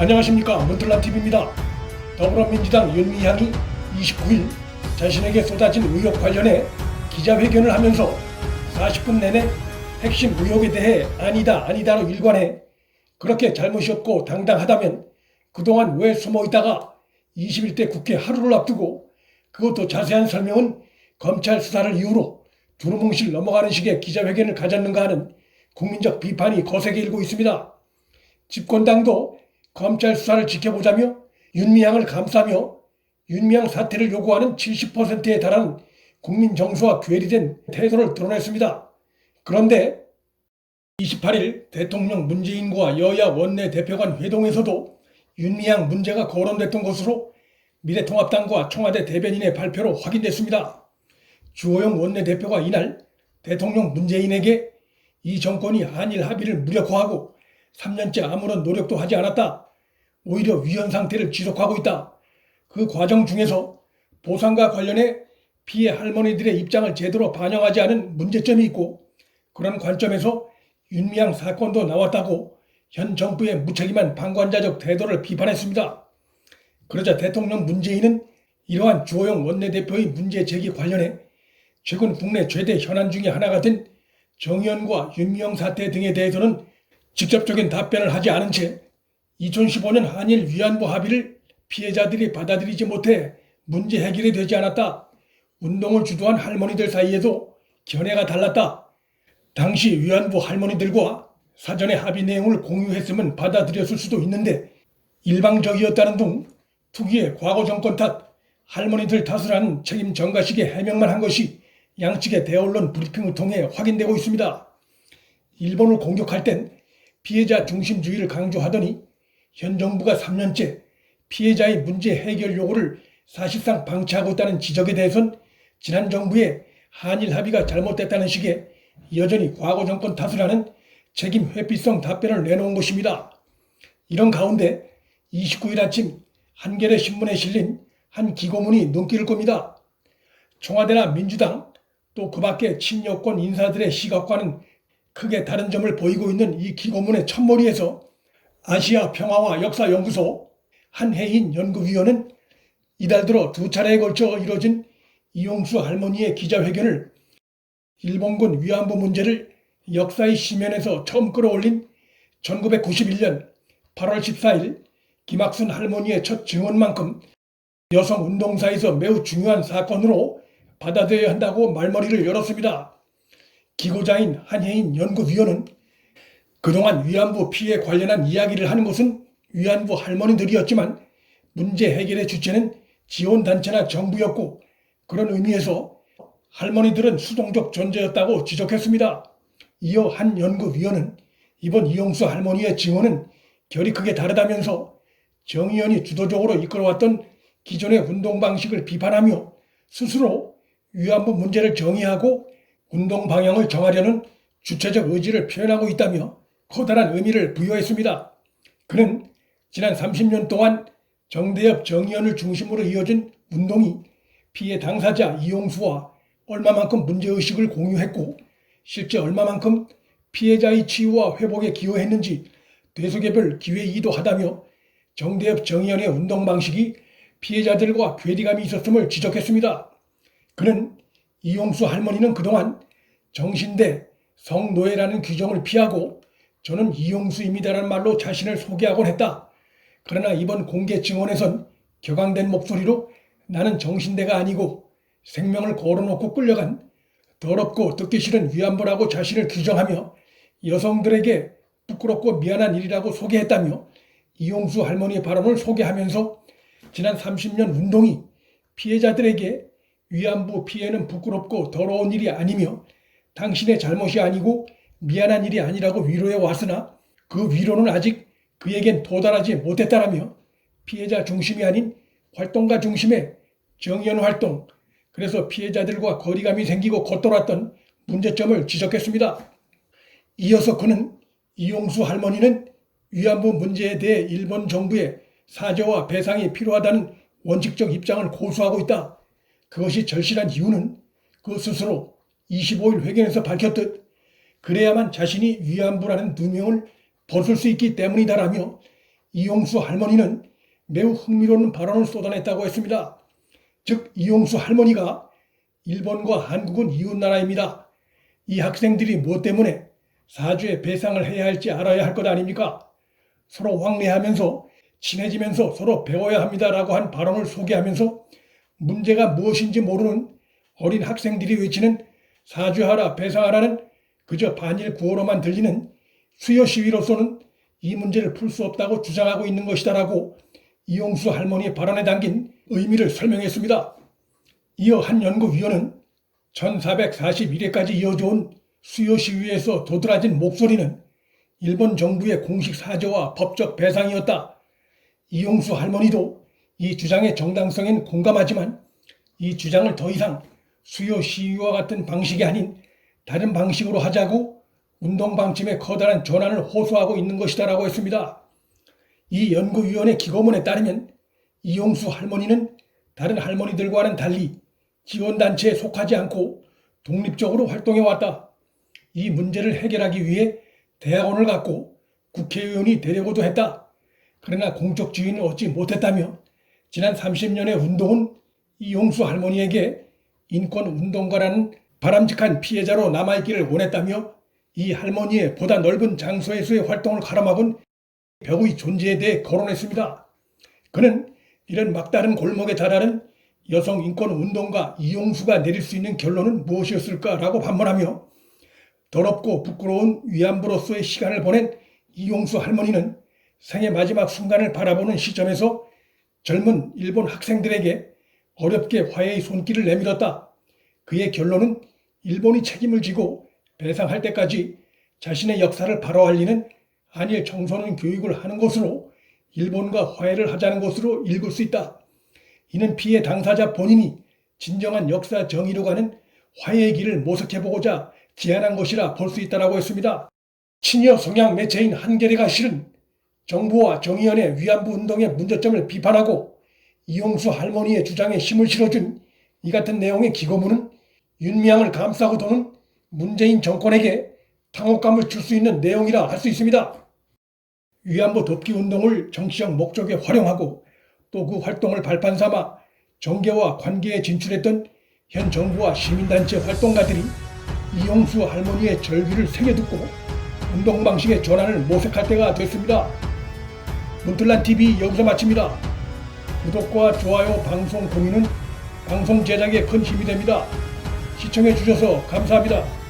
안녕하십니까, 문틀란TV입니다. 더불어민주당 윤미향이 29일 자신에게 쏟아진 의혹 관련해 기자회견을 하면서 40분 내내 핵심 의혹에 대해 아니다로 일관해 그렇게 잘못이 없고 당당하다면 그동안 왜 숨어있다가 21대 국회 하루를 앞두고 그것도 자세한 설명은 검찰 수사를 이유로 두루뭉실 넘어가는 식의 기자회견을 가졌는가 하는 국민적 비판이 거세게 일고 있습니다. 집권당도 검찰 수사를 지켜보자며 윤미향을 감싸며 윤미향 사퇴를 요구하는 70%에 달하는 국민 정서와 괴리된 태도를 드러냈습니다. 그런데 28일 대통령 문재인과 여야 원내대표 간 회동에서도 윤미향 문제가 거론됐던 것으로 미래통합당과 청와대 대변인의 발표로 확인됐습니다. 주호영 원내대표가 이날 대통령 문재인에게 이 정권이 한일 합의를 무력화하고 3년째 아무런 노력도 하지 않았다. 오히려 위헌 상태를 지속하고 있다. 그 과정 중에서 보상과 관련해 피해 할머니들의 입장을 제대로 반영하지 않은 문제점이 있고 그런 관점에서 윤미향 사건도 나왔다고 현 정부의 무책임한 방관자적 태도를 비판했습니다. 그러자 대통령 문재인은 이러한 주호영 원내대표의 문제 제기 관련해 최근 국내 최대 현안 중에 하나가 된 정의연과 윤미향 사태 등에 대해서는 직접적인 답변을 하지 않은 채 2015년 한일 위안부 합의를 피해자들이 받아들이지 못해 문제 해결이 되지 않았다. 운동을 주도한 할머니들 사이에도 견해가 달랐다. 당시 위안부 할머니들과 사전에 합의 내용을 공유했으면 받아들였을 수도 있는데 일방적이었다는 등 특유의 과거 정권 탓, 할머니들 탓을 하는 책임 전가식의 해명만 한 것이 양측의 대언론 브리핑을 통해 확인되고 있습니다. 일본을 공격할 땐 피해자 중심주의를 강조하더니 현 정부가 3년째 피해자의 문제 해결 요구를 사실상 방치하고 있다는 지적에 대해선 지난 정부의 한일 합의가 잘못됐다는 식의 여전히 과거 정권 탓을 하는 책임 회피성 답변을 내놓은 것입니다. 이런 가운데 29일 아침 한겨레 신문에 실린 한 기고문이 눈길을 끕니다. 청와대나 민주당 또 그 밖의 친여권 인사들의 시각과는 크게 다른 점을 보이고 있는 이 기고문의 첫머리에서 아시아 평화와 역사연구소 한혜인 연구위원은 이달 들어 2차례에 걸쳐 이뤄진 이용수 할머니의 기자회견을 일본군 위안부 문제를 역사의 심연에서 처음 끌어올린 1991년 8월 14일 김학순 할머니의 첫 증언만큼 여성운동사에서 매우 중요한 사건으로 받아들여야 한다고 말머리를 열었습니다. 기고자인 한혜인 연구위원은 그동안 위안부 피해 관련한 이야기를 하는 것은 위안부 할머니들이었지만 문제 해결의 주체는 지원단체나 정부였고 그런 의미에서 할머니들은 수동적 존재였다고 지적했습니다. 이어 한 연구위원은 이번 이용수 할머니의 증언은 결이 크게 다르다면서 정의연이 주도적으로 이끌어왔던 기존의 운동 방식을 비판하며 스스로 위안부 문제를 정의하고 운동 방향을 정하려는 주체적 의지를 표현하고 있다며 커다란 의미를 부여했습니다. 그는 지난 30년 동안 정대협 정의연을 중심으로 이어진 운동이 피해 당사자 이용수와 얼마만큼 문제의식을 공유했고 실제 얼마만큼 피해자의 치유와 회복에 기여했는지 되소개별 기회이기도하다며 정대협 정의연의 운동 방식이 피해자들과 괴리감이 있었음을 지적했습니다. 그는 이용수 할머니는 그동안 정신대, 성노예라는 규정을 피하고 저는 이용수입니다라는 말로 자신을 소개하곤 했다. 그러나 이번 공개 증언에선 격앙된 목소리로 나는 정신대가 아니고 생명을 걸어놓고 끌려간 더럽고 듣기 싫은 위안부라고 자신을 규정하며 여성들에게 부끄럽고 미안한 일이라고 소개했다며 이용수 할머니의 발언을 소개하면서 지난 30년 운동이 피해자들에게 위안부 피해는 부끄럽고 더러운 일이 아니며 당신의 잘못이 아니고 미안한 일이 아니라고 위로해 왔으나 그 위로는 아직 그에겐 도달하지 못했다라며 피해자 중심이 아닌 활동가 중심의 정의연 활동, 그래서 피해자들과 거리감이 생기고 겉돌았던 문제점을 지적했습니다. 이어서 그는 이용수 할머니는 위안부 문제에 대해 일본 정부의 사죄와 배상이 필요하다는 원칙적 입장을 고수하고 있다. 그것이 절실한 이유는 그 스스로 25일 회견에서 밝혔듯 그래야만 자신이 위안부라는 누명을 벗을 수 있기 때문이다라며 이용수 할머니는 매우 흥미로운 발언을 쏟아냈다고 했습니다. 즉 이용수 할머니가 일본과 한국은 이웃나라입니다. 이 학생들이 무엇 때문에 사주에 배상을 해야 할지 알아야 할 것 아닙니까? 서로 왕래하면서 친해지면서 서로 배워야 합니다라고 한 발언을 소개하면서 문제가 무엇인지 모르는 어린 학생들이 외치는 사죄하라 배상하라는 그저 반일 구호로만 들리는 수요 시위로서는 이 문제를 풀 수 없다고 주장하고 있는 것이다라고 이용수 할머니의 발언에 담긴 의미를 설명했습니다. 이어 한 연구위원은 1441회까지 이어져온 수요 시위에서 도드라진 목소리는 일본 정부의 공식 사죄와 법적 배상이었다. 이용수 할머니도 이 주장의 정당성엔 공감하지만 이 주장을 더 이상 수요 시위와 같은 방식이 아닌 다른 방식으로 하자고 운동방침의 커다란 전환을 호소하고 있는 것이다라고 했습니다. 이 연구위원회 기고문에 따르면 이용수 할머니는 다른 할머니들과는 달리 지원단체에 속하지 않고 독립적으로 활동해왔다. 이 문제를 해결하기 위해 대학원을 갖고 국회의원이 되려고도 했다. 그러나 공적 지위는 얻지 못했다며 지난 30년의 운동은 이용수 할머니에게 인권운동가라는 바람직한 피해자로 남아있기를 원했다며 이 할머니의 보다 넓은 장소에서의 활동을 가로막은 벽의 존재에 대해 거론했습니다. 그는 이런 막다른 골목에 달하는 여성 인권운동가 이용수가 내릴 수 있는 결론은 무엇이었을까라고 반문하며 더럽고 부끄러운 위안부로서의 시간을 보낸 이용수 할머니는 생의 마지막 순간을 바라보는 시점에서 젊은 일본 학생들에게 어렵게 화해의 손길을 내밀었다. 그의 결론은 일본이 책임을 지고 배상할 때까지 자신의 역사를 바로 알리는 한일 청소년 교육을 하는 것으로 일본과 화해를 하자는 것으로 읽을 수 있다. 이는 피해 당사자 본인이 진정한 역사 정의로 가는 화해의 길을 모색해보고자 제안한 것이라 볼 수 있다고 했습니다. 친여 성향 매체인 한겨레가 실은 정부와 정의연의 위안부 운동의 문제점을 비판하고 이용수 할머니의 주장에 힘을 실어준 이 같은 내용의 기고문은 윤미향을 감싸고 도는 문재인 정권에게 당혹감을 줄 수 있는 내용이라 할 수 있습니다. 위안부 돕기 운동을 정치적 목적에 활용하고 또 그 활동을 발판 삼아 정계와 관계에 진출했던 현 정부와 시민단체 활동가들이 이용수 할머니의 절규를 새겨듣고 운동 방식의 전환을 모색할 때가 됐습니다. 문틀란TV 여기서 마칩니다. 구독과 좋아요, 방송 공유는 방송 제작에 큰 힘이 됩니다. 시청해 주셔서 감사합니다.